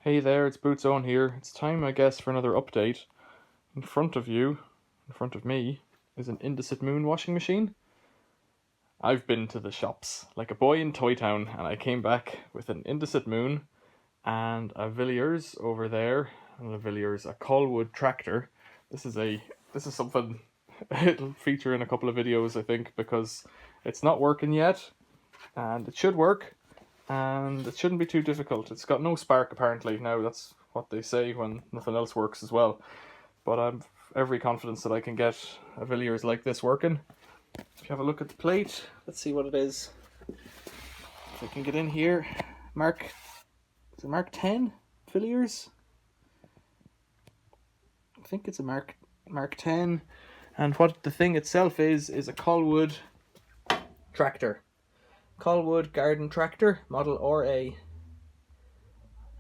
Hey there, it's Boots On here. It's time, I guess, for another update. In front of you, in front of me, is an Indesit Moon washing machine. I've been to the shops like a boy in Toy Town, and I came back with an Indesit Moon and a Villiers over there, and a Colwood Tractor. This is something it'll feature in a couple of videos, I think, because it's not working yet, and it should work. And it shouldn't be too difficult. It's got no spark apparently. Now that's what they say when nothing else works as well. But I'm every confidence that I can get a Villiers like this working. If you have a look at the plate, let's see what it is. If I can get in here, is it Mark 10 Villiers? I think it's a Mark 10. And what the thing itself is a Colwood Tractor. Colwood Garden Tractor, model RA. And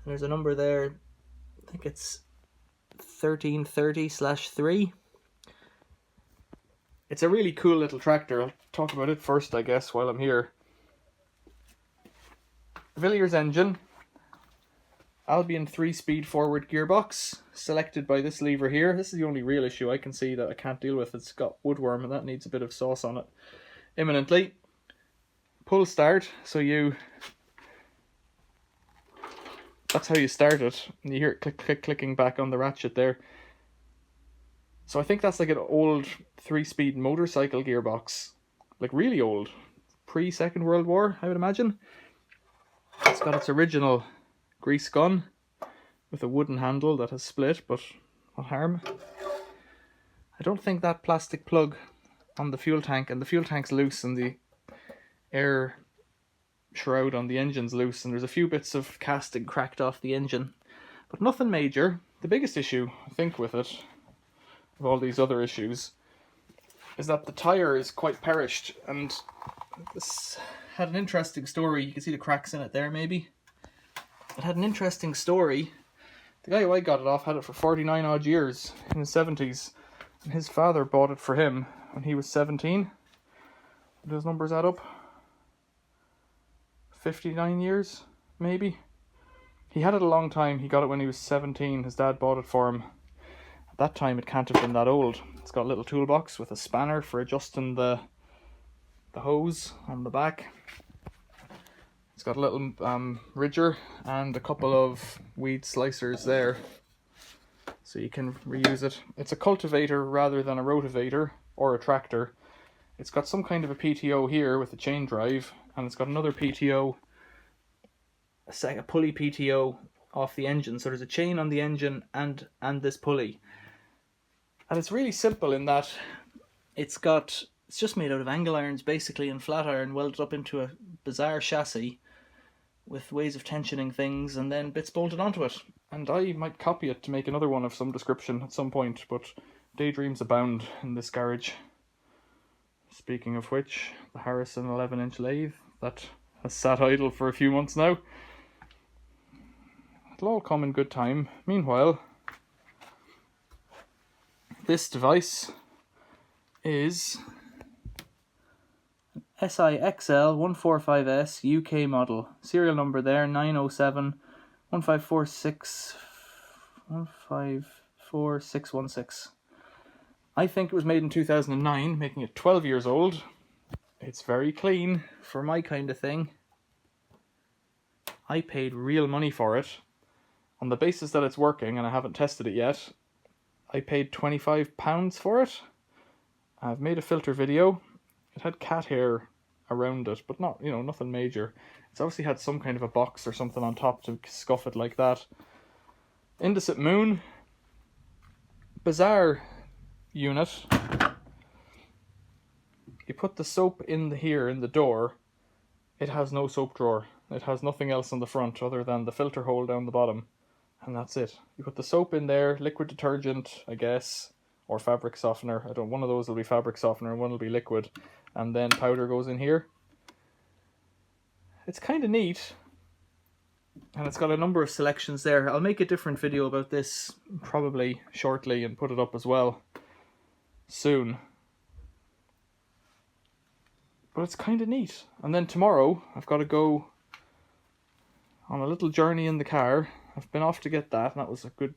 there's a number there, I think it's 1330/3. It's a really cool little tractor. I'll talk about it first, I guess, while I'm here. Villiers engine, Albion 3-speed forward gearbox, selected by this lever here. This is the only real issue I can see that I can't deal with. It's got woodworm and that needs a bit of sauce on it imminently. Pull start, so that's how you start it, and you hear it clicking back on the ratchet there. So I think that's like an old 3-speed motorcycle gearbox, like really old, pre-Second World War, I would imagine. It's got its original grease gun with a wooden handle that has split, but what harm? I don't think that plastic plug on the fuel tank, and the fuel tank's loose and the air shroud on the engine's loose, and there's a few bits of casting cracked off the engine, but nothing major. The biggest issue, I think, with it, of all these other issues, is that the tyre is quite perished, and this had an interesting story. You can see the cracks in it there, maybe. It had an interesting story. The guy who I got it off had it for 49 odd years in the 70s, and his father bought it for him when he was 17. Do those numbers add up? 59 years, maybe. He had it a long time. He got it when he was 17. His dad bought it for him. At that time, it can't have been that old. It's got a little toolbox with a spanner for adjusting the hose on the back. It's got a little ridger and a couple of weed slicers there, so you can reuse it. It's a cultivator rather than a rotavator or a tractor. It's got some kind of a PTO here with a chain drive, and it's got another PTO, a pulley PTO off the engine. So there's a chain on the engine and this pulley. And it's really simple in that it's just made out of angle irons basically, and flat iron welded up into a bizarre chassis with ways of tensioning things and then bits bolted onto it. And I might copy it to make another one of some description at some point, but daydreams abound in this garage. Speaking of which, the Harrison 11-inch lathe that has sat idle for a few months now. It'll all come in good time. Meanwhile, this device is SIXL 145S UK model. Serial number there 907 1544616. I think it was made in 2009, making it 12 years old. It's very clean for my kind of thing. I paid real money for it. On the basis that it's working, and I haven't tested it yet, I paid £25 for it. I've made a filter video. It had cat hair around it, but not, nothing major. It's obviously had some kind of a box or something on top to scuff it like that. Indesit Moon. Bizarre unit. You put the soap in the door. It has no soap drawer. It has nothing else on the front other than the filter hole down the bottom, and that's it. You put the soap in there, liquid detergent, I guess, or fabric softener. One of those will be fabric softener and one will be liquid, and then powder goes in here. It's kind of neat, and it's got a number of selections there. I'll make a different video about this probably shortly and put it up as well soon. But it's kind of neat. And then tomorrow I've got to go on a little journey in the car. I've been off to get that, and that was a good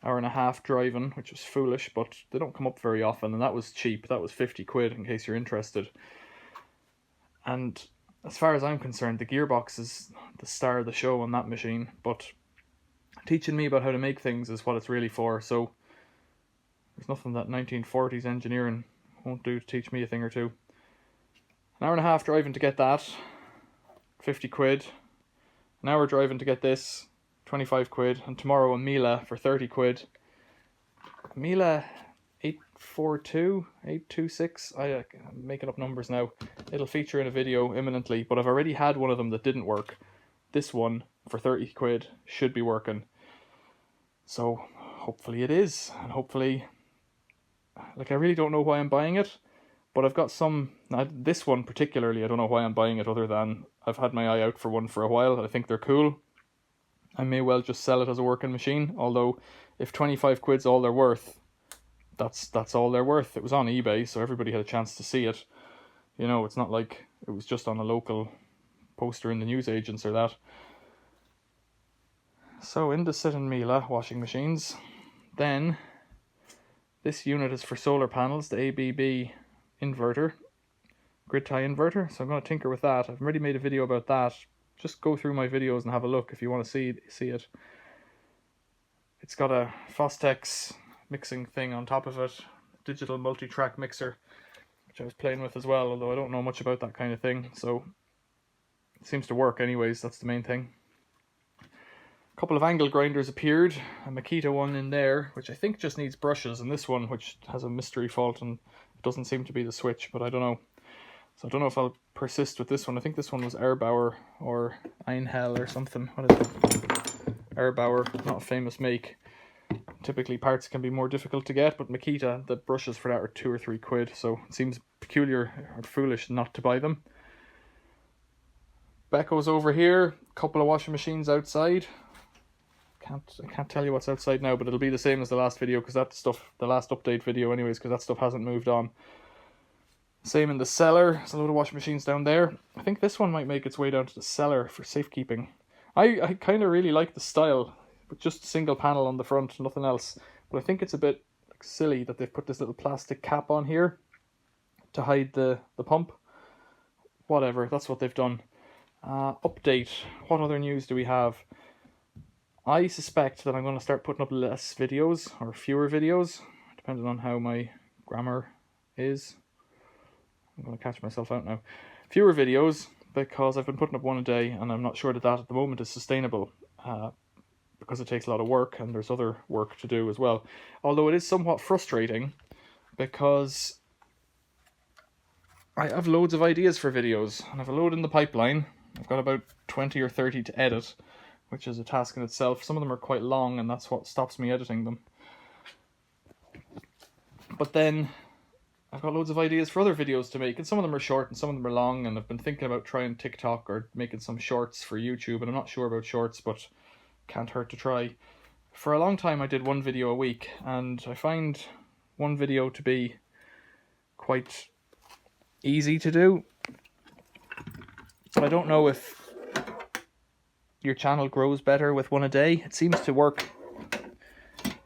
hour and a half driving, which was foolish, but they don't come up very often, and that was cheap. That was 50 quid, in case you're interested. And as far as I'm concerned, the gearbox is the star of the show on that machine, but teaching me about how to make things is what it's really for. So there's nothing that 1940s engineering won't do to teach me a thing or two. An hour and a half driving to get that, 50 quid. An hour driving to get this, 25 quid. And tomorrow a Miele for 30 quid. A Miele 842, 826, I'm making up numbers now. It'll feature in a video imminently, but I've already had one of them that didn't work. This one for 30 quid should be working. So hopefully it is, and hopefully, like, I really don't know why I'm buying it, but I've got some, this one particularly, I don't know why I'm buying it other than I've had my eye out for one for a while. I think they're cool. I may well just sell it as a working machine, although if 25 quid's all they're worth, that's all they're worth. It was on eBay, so everybody had a chance to see it. You know, it's not like it was just on a local poster in the newsagents or that. So Indesit and Miele washing machines. Then this unit is for solar panels, the ABB inverter, grid tie inverter. So I'm going to tinker with that. I've already made a video about that. Just go through my videos and have a look if you want to see it. It's got a Fostex mixing thing on top of it, digital multi-track mixer, which I was playing with as well, although I don't know much about that kind of thing, so it seems to work anyways. That's the main thing. A couple of angle grinders appeared, a Makita one in there, which I think just needs brushes, and this one, which has a mystery fault and it doesn't seem to be the switch, but I don't know. So I don't know if I'll persist with this one. I think this one was Erbauer or Einhell or something. What is it? Erbauer, not a famous make. Typically parts can be more difficult to get, but Makita, the brushes for that are 2 or 3 quid, so it seems peculiar or foolish not to buy them. Becco's over here, a couple of washing machines outside. I can't tell you what's outside now, but it'll be the same as the last video, because that stuff, the last update video anyways, because that stuff hasn't moved on. Same in the cellar, there's a load of washing machines down there. I think this one might make its way down to the cellar for safekeeping. I kind of really like the style, but just a single panel on the front, nothing else. But I think it's a bit silly that they've put this little plastic cap on here to hide the pump. Whatever, that's what they've done. Update, what other news do we have? I suspect that I'm going to start putting up less videos, or fewer videos, depending on how my grammar is. I'm going to catch myself out now. Fewer videos, because I've been putting up one a day, and I'm not sure that at the moment is sustainable, because it takes a lot of work, and there's other work to do as well. Although it is somewhat frustrating, because I have loads of ideas for videos, and I have a load in the pipeline. I've got about 20 or 30 to edit, which is a task in itself. Some of them are quite long, and that's what stops me editing them. But then I've got loads of ideas for other videos to make, and some of them are short and some of them are long, and I've been thinking about trying TikTok or making some shorts for YouTube, and I'm not sure about shorts, but can't hurt to try. For a long time I did one video a week, and I find one video to be quite easy to do. But I don't know if your channel grows better with one a day. It seems to work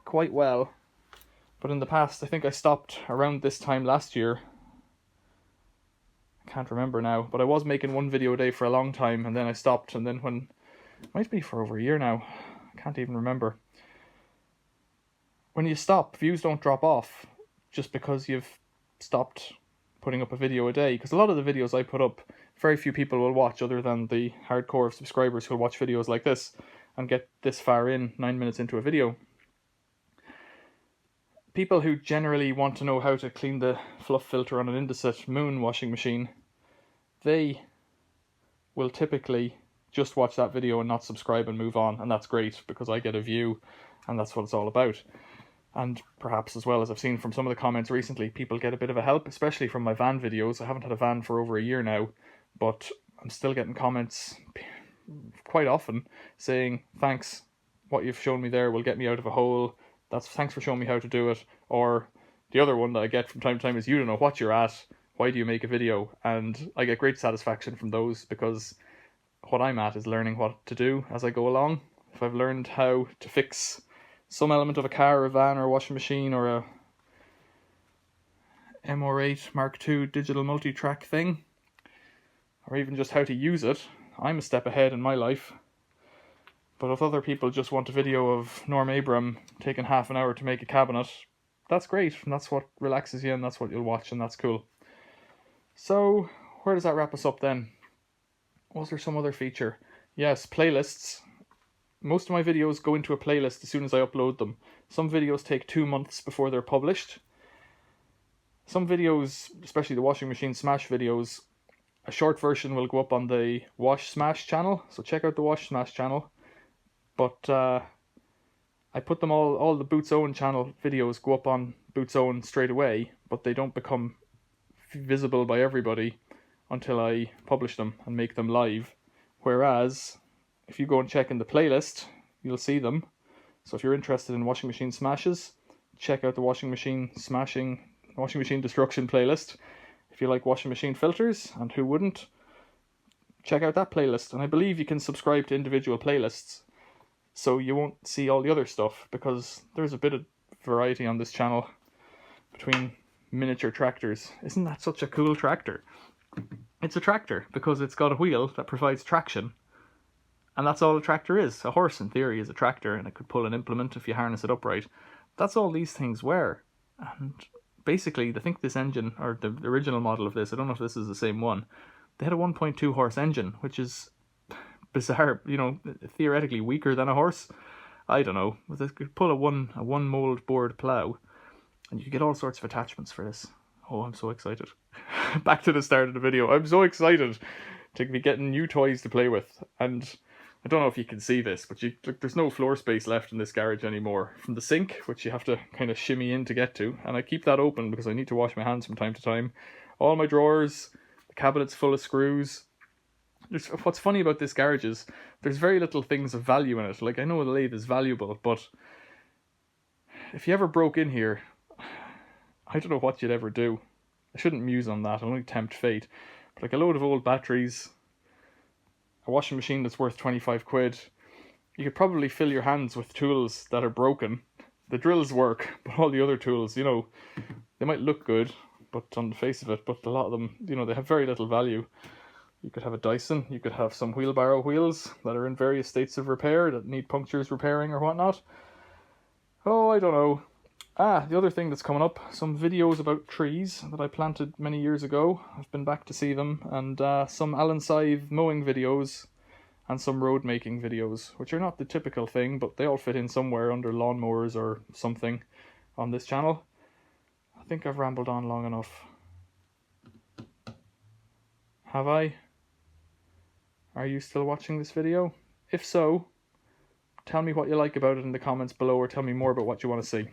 quite well. But in the past, I think I stopped around this time last year. I can't remember now, but I was making one video a day for a long time, and then I stopped, and then when, it might be for over a year now, I can't even remember. When you stop, views don't drop off just because you've stopped putting up a video a day, because a lot of the videos I put up, very few people will watch other than the hardcore subscribers who will watch videos like this and get this far in, 9 minutes into a video. People who generally want to know how to clean the fluff filter on an Indesit Moon washing machine, they will typically just watch that video and not subscribe and move on, and that's great because I get a view and that's what it's all about. And perhaps as well, as I've seen from some of the comments recently, people get a bit of a help, especially from my van videos. I haven't had a van for over a year now, but I'm still getting comments quite often saying, thanks, what you've shown me there will get me out of a hole. Thanks for showing me how to do it. Or the other one that I get from time to time is, you don't know what you're at, why do you make a video? And I get great satisfaction from those, because what I'm at is learning what to do as I go along. if I've learned how to fix some element of a car, or a van, or a washing machine, or a MR8 Mark II digital multi-track thing, or even just how to use it, I'm a step ahead in my life. But if other people just want a video of Norm Abram taking half an hour to make a cabinet, that's great, and that's what relaxes you, and that's what you'll watch, and that's cool. So, where does that wrap us up then? Was there some other feature? Yes, playlists. Most of my videos go into a playlist as soon as I upload them. Some videos take 2 months before they're published. Some videos, especially the washing machine smash videos, a short version will go up on the Wash Smash channel, so check out the Wash Smash channel. But I put them all the Boots Owen channel videos go up on Boots Owen straight away, but they don't become visible by everybody until I publish them and make them live. Whereas, if you go and check in the playlist, you'll see them. So if you're interested in washing machine smashes, check out the washing machine destruction playlist. If you like washing machine filters, and who wouldn't, check out that playlist. And I believe you can subscribe to individual playlists, so you won't see all the other stuff, because there's a bit of variety on this channel between miniature tractors. Isn't that such a cool tractor? It's a tractor because it's got a wheel that provides traction, and that's all a tractor is. A horse, in theory, is a tractor, and it could pull an implement if you harness it upright. That's all these things were. And basically, I think this engine, or the original model of this, I don't know if this is the same one, they had a 1.2 horse engine, which is bizarre, you know, theoretically weaker than a horse. I don't know, but they could pull a one mold board plough, and you could get all sorts of attachments for this. Oh, I'm so excited. Back to the start of the video. I'm so excited to be getting new toys to play with. And I don't know if you can see this, but look, there's no floor space left in this garage anymore. From the sink, which you have to kind of shimmy in to get to, and I keep that open because I need to wash my hands from time to time. All my drawers, the cabinet's full of screws. What's funny about this garage is there's very little things of value in it. Like, I know the lathe is valuable, but if you ever broke in here, I don't know what you'd ever do. I shouldn't muse on that, I'll only tempt fate. But like a load of old batteries, a washing machine that's worth 25 quid, you could probably fill your hands with tools that are broken. The drills work, but all the other tools, you know, they might look good, but on the face of it, but a lot of them, you know, they have very little value. You could have a Dyson, you could have some wheelbarrow wheels that are in various states of repair, that need punctures repairing or whatnot. Oh, I don't know. The other thing that's coming up, some videos about trees that I planted many years ago. I've been back to see them, and some Allen Scythe mowing videos, and some road making videos, which are not the typical thing, but they all fit in somewhere under lawnmowers or something on this channel. I think I've rambled on long enough. Have I? Are you still watching this video? If so, tell me what you like about it in the comments below, or tell me more about what you want to see.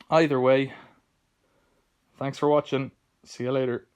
Either way, thanks for watching. See you later.